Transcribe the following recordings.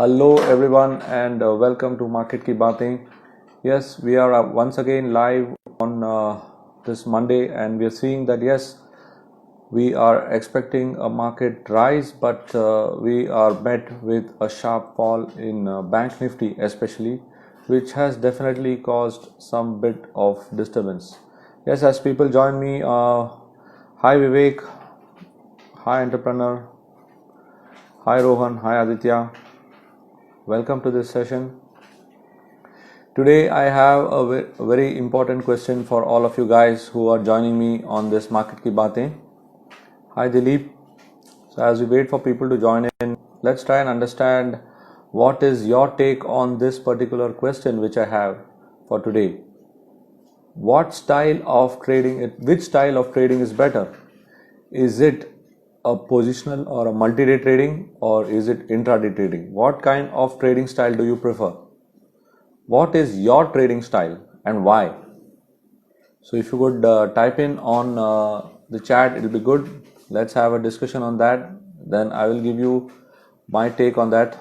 Hello everyone and welcome to Market Ki Baatein. Yes, we are once again live on this Monday and we are seeing that yes, we are expecting a market rise but we are met with a sharp fall in Bank Nifty especially, which has definitely caused some bit of disturbance. Yes, as people join me, hi Vivek, hi Entrepreneur, hi Rohan, hi Aditya. Welcome to this session. Today I have a very important question for all of you guys who are joining me on this Market Ki Baatein. Hi Dilip. So as we wait for people to join in, let's try and understand what is your take on this particular question which I have for today. Which style of trading is better? Is it a positional or a multi-day trading, or is it intraday trading? What kind of trading style do you prefer? What is your trading style and why? So if you could type in on the chat, it'll be good. Let's have a discussion on that. Then I will give you my take on that.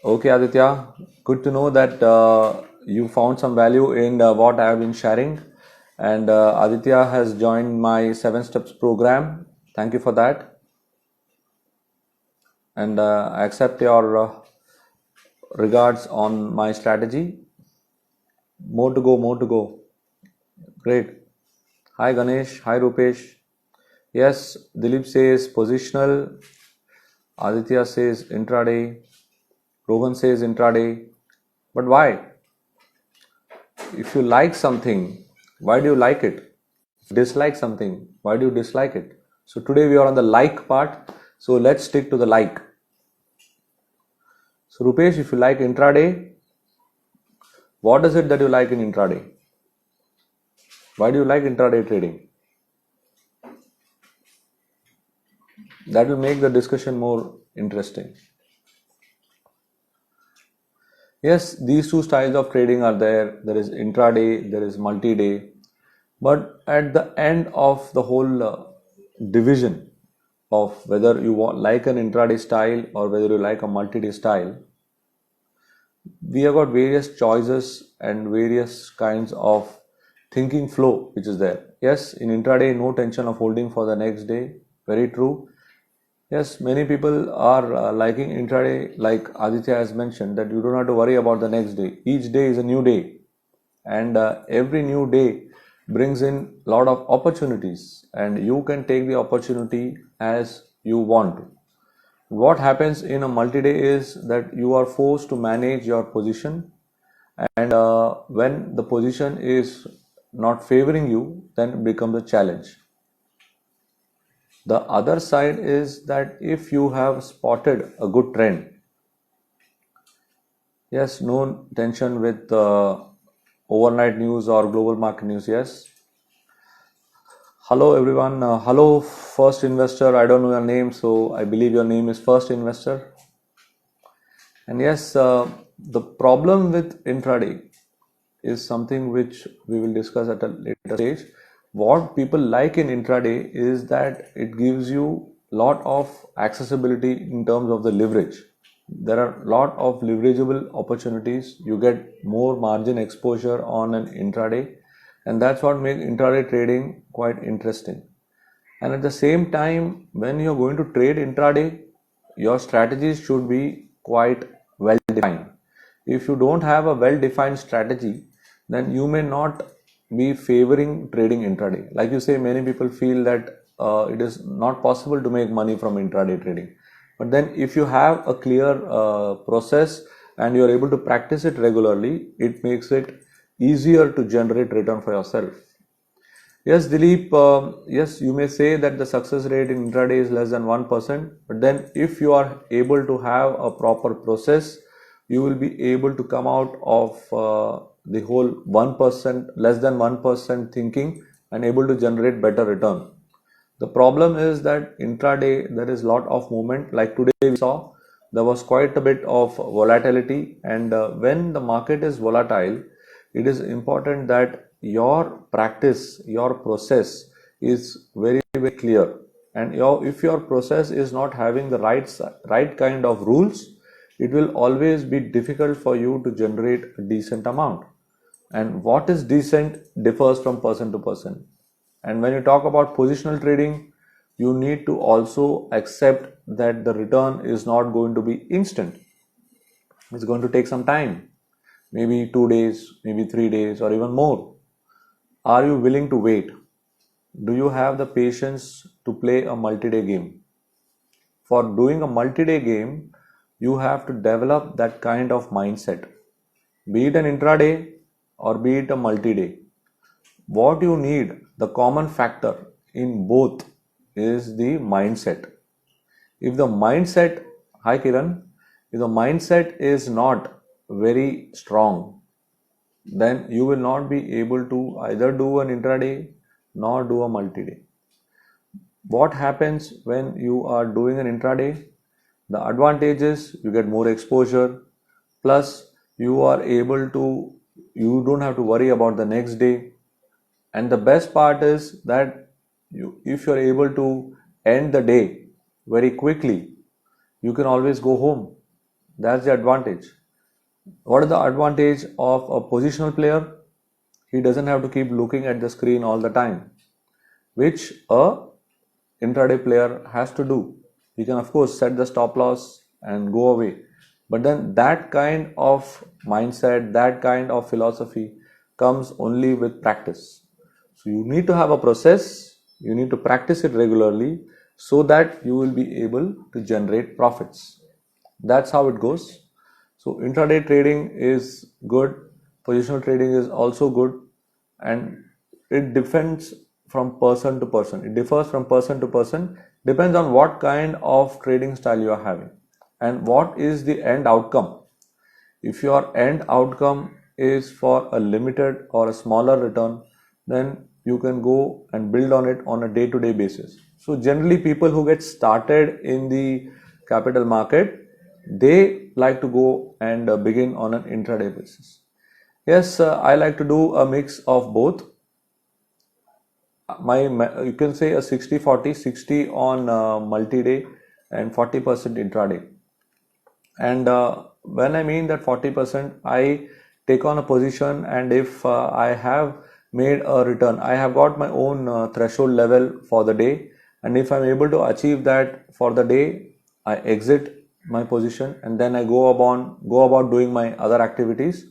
Okay, Aditya, good to know that you found some value in what I have been sharing. And Aditya has joined my 7 steps program. Thank you for that. And I accept your regards on my strategy. More to go, more to go. Great. Hi Ganesh, hi Rupesh. Yes, Dilip says positional, Aditya says intraday, Rohan says intraday. But why? If you like something, why do you like it? If you dislike something, why do you dislike it? So today we are on the like part, so let's stick to the like. So Rupesh, if you like intraday, what is it that you like in intraday? Why do you like intraday trading? That will make the discussion more interesting. Yes, these two styles of trading are there. There is intraday, there is multi-day. But at the end of the whole division of whether you like an intraday style or whether you like a multi-day style, we have got various choices and various kinds of thinking flow which is there. Yes, in intraday, no tension of holding for the next day. Very true. Yes, many people are liking intraday, like Aditya has mentioned, that you don't have to worry about the next day. Each day is a new day, and every new day brings in a lot of opportunities, and you can take the opportunity as you want to. What happens in a multi-day is that you are forced to manage your position, and when the position is not favoring you, then it becomes a challenge. The other side is that if you have spotted a good trend, yes, no tension with overnight news or global market news, yes. Hello everyone, hello first investor, I don't know your name, so I believe your name is first investor. And yes, the problem with intraday is something which we will discuss at a later stage. What people like in intraday is that it gives you lot of accessibility in terms of the leverage. There are a lot of leverageable opportunities. You get more margin exposure on an intraday, and that's what makes intraday trading quite interesting. And at the same time, when you're going to trade intraday, your strategies should be quite well defined. If you don't have a well defined strategy, then you may not be favoring trading intraday. Like you say, many people feel that it is not possible to make money from intraday trading. But then if you have a clear process and you are able to practice it regularly, it makes it easier to generate return for yourself. Yes, Dilip, yes, you may say that the success rate in intraday is less than 1%, but then if you are able to have a proper process, you will be able to come out of the whole 1%, less than 1% thinking and able to generate better return. The problem is that intraday, there is a lot of movement. Like today we saw, there was quite a bit of volatility, and when the market is volatile, it is important that your practice, your process is very, very clear. And if your process is not having the right kind of rules, it will always be difficult for you to generate a decent amount. And what is decent differs from person to person. And when you talk about positional trading, you need to also accept that the return is not going to be instant. It's going to take some time, maybe 2 days, maybe 3 days, or even more. Are you willing to wait? Do you have the patience to play a multi-day game? For doing a multi-day game, you have to develop that kind of mindset, be it an intraday or be it a multi-day. What you need, the common factor in both, is the mindset. If the mindset, hi Kiran, if the mindset is not very strong, then you will not be able to either do an intraday nor do a multi-day. What happens when you are doing an intraday? The advantage is you get more exposure, plus you don't have to worry about the next day. And the best part is that if you're able to end the day very quickly, you can always go home. That's the advantage. What is the advantage of a positional player? He doesn't have to keep looking at the screen all the time, which a intraday player has to do. You can of course set the stop loss and go away, but then that kind of mindset, that kind of philosophy comes only with practice. So you need to have a process, you need to practice it regularly so that you will be able to generate profits. That's how it goes. So intraday trading is good, positional trading is also good, and it depends from person to person. It differs from person to person, depends on what kind of trading style you are having and what is the end outcome. If your end outcome is for a limited or a smaller return, then you can go and build on it on a day-to-day basis. So generally people who get started in the capital market, they like to go and begin on an intraday basis. Yes, I like to do a mix of both. You can say a 60-40, 60 on multi-day and 40% intraday. And when I mean that 40%, I take on a position, and if I have made a return, I have got my own threshold level for the day, and if I'm able to achieve that for the day, I exit my position and then I go about doing my other activities.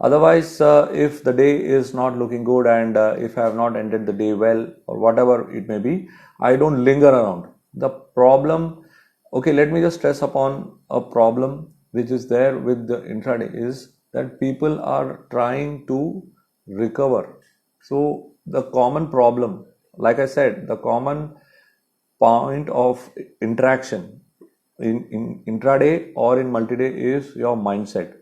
Otherwise, if the day is not looking good and if I have not ended the day well or whatever it may be, I don't linger around. The problem, okay, let me just stress upon a problem which is there with the intraday, is that people are trying to recover. So the common problem, like I said, the common point of interaction in intraday or in multi-day is your mindset.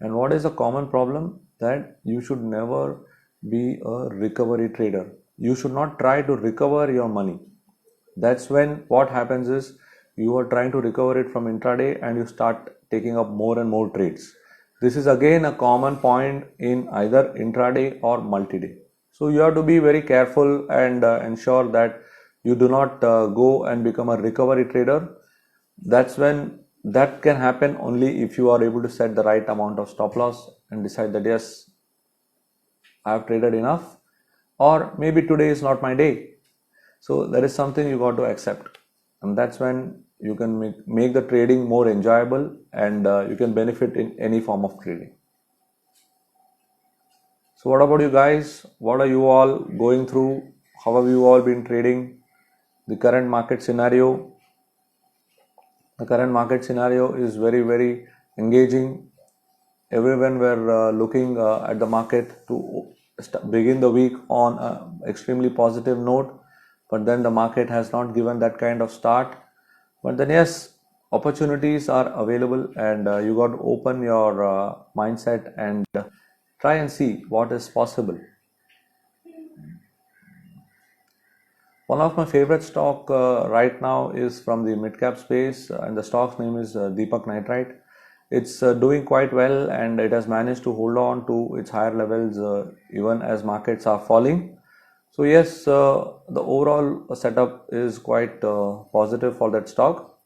And what is a common problem? That you should never be a recovery trader. You should not try to recover your money. That's when what happens is you are trying to recover it from intraday and you start taking up more and more trades. This is again a common point in either intraday or multi-day. So you have to be very careful and ensure that you do not go and become a recovery trader. That's when that can happen only if you are able to set the right amount of stop loss and decide that yes, I have traded enough, or maybe today is not my day. So there is something you got to accept, and that's when you can make the trading more enjoyable and you can benefit in any form of trading. So what about you guys? What are you all going through? How have you all been trading? The current market scenario. The current market scenario is very, very engaging. Everyone were looking at the market to begin the week on an extremely positive note, but then the market has not given that kind of start. But then yes, opportunities are available, and you got to open your mindset and try and see what is possible. One of my favorite stock right now is from the mid cap space, and the stock's name is Deepak Nitrite. It's doing quite well, and it has managed to hold on to its higher levels even as markets are falling. So yes, the overall setup is quite positive for that stock.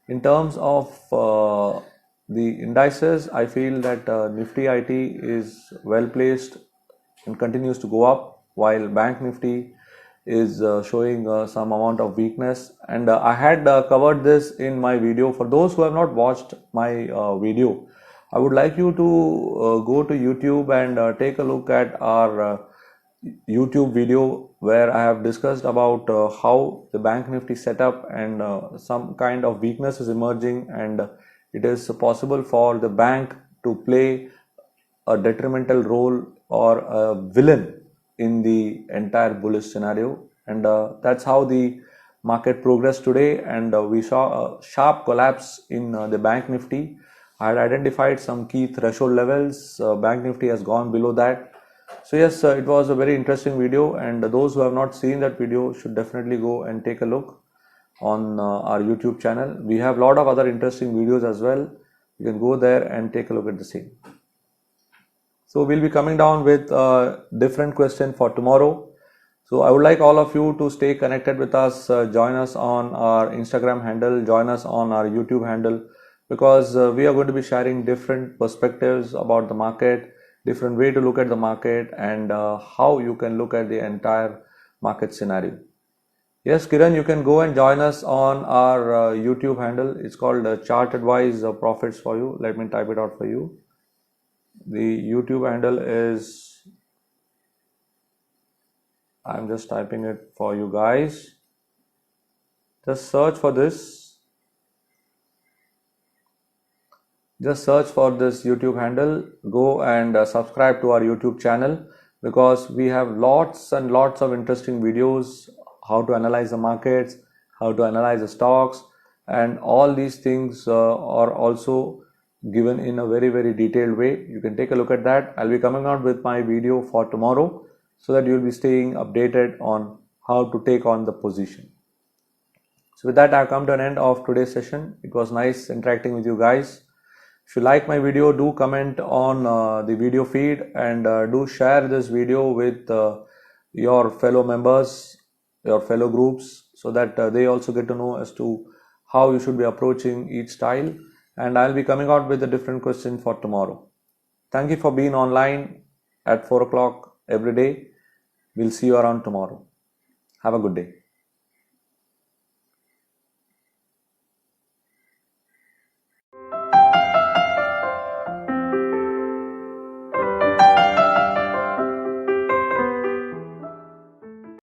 In terms of the indices, I feel that Nifty IT is well placed and continues to go up, while Bank Nifty is showing some amount of weakness. And I had covered this in my video. For those who have not watched my video, I would like you to go to YouTube and take a look at our YouTube video where I have discussed about how the Bank Nifty setup and some kind of weakness is emerging, and it is possible for the bank to play a detrimental role or a villain in the entire bullish scenario. And that's how the market progressed today, and we saw a sharp collapse in the Bank Nifty. I had identified some key threshold levels. Bank Nifty has gone below that. So yes, it was a very interesting video, and those who have not seen that video should definitely go and take a look on our YouTube channel. We have a lot of other interesting videos as well. You can go there and take a look at the same. So we'll be coming down with a different question for tomorrow. So I would like all of you to stay connected with us, join us on our Instagram handle, join us on our YouTube handle, because we are going to be sharing different perspectives about the market, different way to look at the market, and how you can look at the entire market scenario. Yes, Kiran, you can go and join us on our YouTube handle. It's called Chart Advice Profits for You. Let me type it out for you. The YouTube handle is, I'm just typing it for you guys. Just search for this. Just search for this YouTube handle. Go and subscribe to our YouTube channel, because we have lots and lots of interesting videos, how to analyze the markets, how to analyze the stocks, and all these things are also given in a very, very detailed way. You can take a look at that. I'll be coming out with my video for tomorrow, so that you'll be staying updated on how to take on the position. So with that, I've come to an end of today's session. It was nice interacting with you guys. If you like my video, do comment on the video feed, and do share this video with your fellow members, your fellow groups, so that they also get to know as to how you should be approaching each style. And I'll be coming out with a different question for tomorrow. Thank you for being online at 4 o'clock every day. We'll see you around tomorrow. Have a good day.